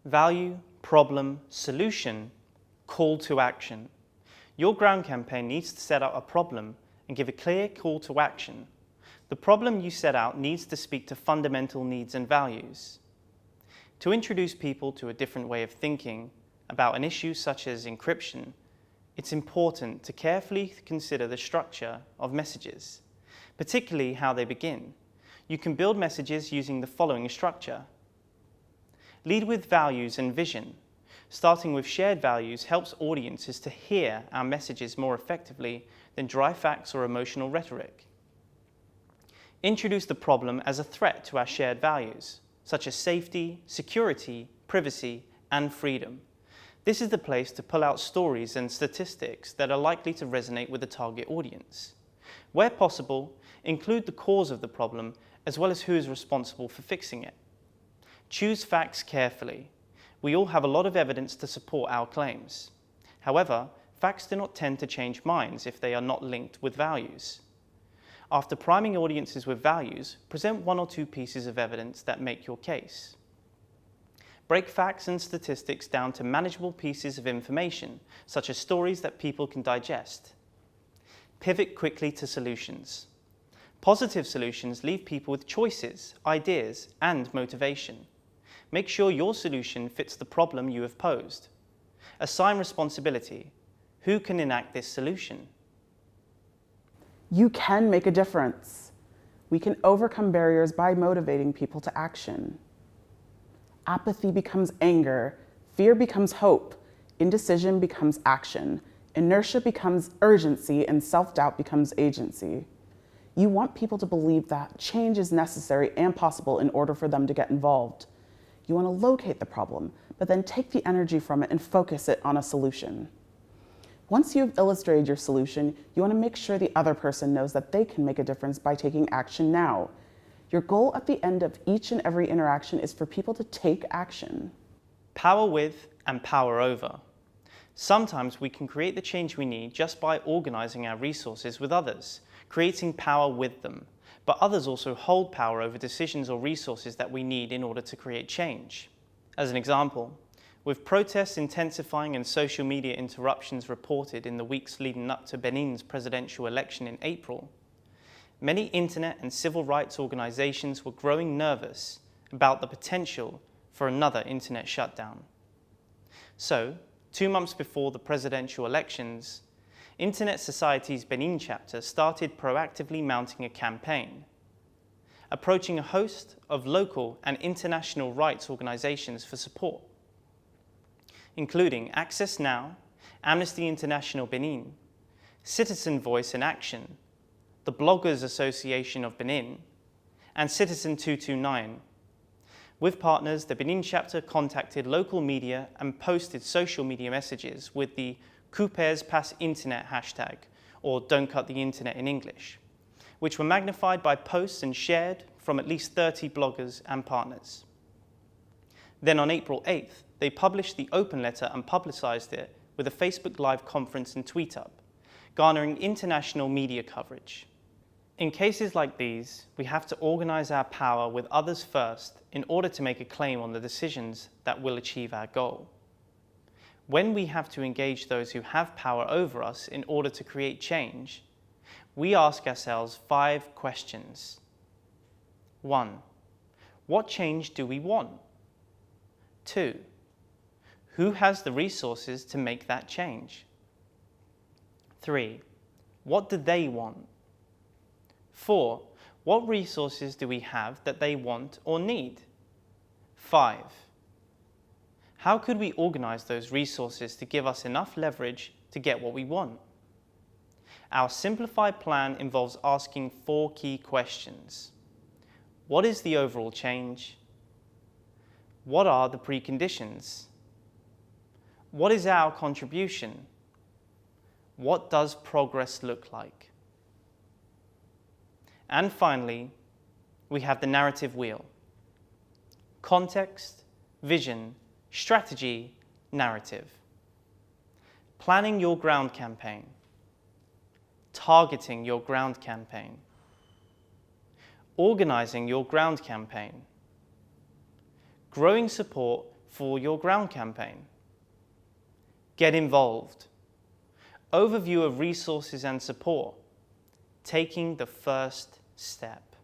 Value, problem, solution, call to action. Your ground campaign needs to set out a problem and give a clear call to action. The problem you set out needs to speak to fundamental needs and values. To introduce people to a different way of thinking about an issue such as encryption, it's important to carefully consider the structure of messages, particularly how they begin. You can build messages using the following structure. Lead with values and vision. Starting with shared values helps audiences to hear our messages more effectively than dry facts or emotional rhetoric. Introduce the problem as a threat to our shared values, such as safety, security, privacy, and freedom. This is the place to pull out stories and statistics that are likely to resonate with the target audience. Where possible, include the cause of the problem as well as who is responsible for fixing it. Choose facts carefully. We all have a lot of evidence to support our claims. However, facts do not tend to change minds if they are not linked with values. After priming audiences with values, present one or two pieces of evidence that make your case. Break facts and statistics down to manageable pieces of information, such as stories that people can digest. Pivot quickly to solutions. Positive solutions leave people with choices, ideas, and motivation. Make sure your solution fits the problem you have posed. Assign responsibility. Who can enact this solution? You can make a difference. We can overcome barriers by motivating people to action. Apathy becomes anger, fear becomes hope, indecision becomes action, inertia becomes urgency, and self-doubt becomes agency. You want people to believe that change is necessary and possible in order for them to get involved. You want to locate the problem, but then take the energy from it and focus it on a solution. Once you've illustrated your solution, you want to make sure the other person knows that they can make a difference by taking action now. Your goal at the end of each and every interaction is for people to take action. Power with and power over. Sometimes we can create the change we need just by organizing our resources with others, creating power with them. But others also hold power over decisions or resources that we need in order to create change. As an example, with protests intensifying and social media interruptions reported in the weeks leading up to Benin's presidential election in April, many internet and civil rights organizations were growing nervous about the potential for another internet shutdown. So, 2 months before the presidential elections, Internet Society's Benin chapter started proactively mounting a campaign, approaching a host of local and international rights organizations for support, including Access Now, Amnesty International Benin, Citizen Voice in Action, the Bloggers Association of Benin, and Citizen 229. With partners, the Benin chapter contacted local media and posted social media messages with the Coupez Pass Internet hashtag, or Don't Cut the Internet in English, which were magnified by posts and shared from at least 30 bloggers and partners. Then on April 8th, they published the open letter and publicized it with a Facebook Live conference and tweet up, garnering international media coverage. In cases like these, we have to organize our power with others first in order to make a claim on the decisions that will achieve our goal. When we have to engage those who have power over us in order to create change, we ask ourselves 5 questions. 1. What change do we want? 2. Who has the resources to make that change? 3. What do they want? 4. What resources do we have that they want or need? 5. How could we organize those resources to give us enough leverage to get what we want? Our simplified plan involves asking 4 key questions. What is the overall change? What are the preconditions? What is our contribution? What does progress look like? And finally, we have the narrative wheel. Context, vision, strategy, narrative. Planning your ground campaign. Targeting your ground campaign. Organizing your ground campaign. Growing support for your ground campaign. Get involved. Overview of resources and support. Taking the first step.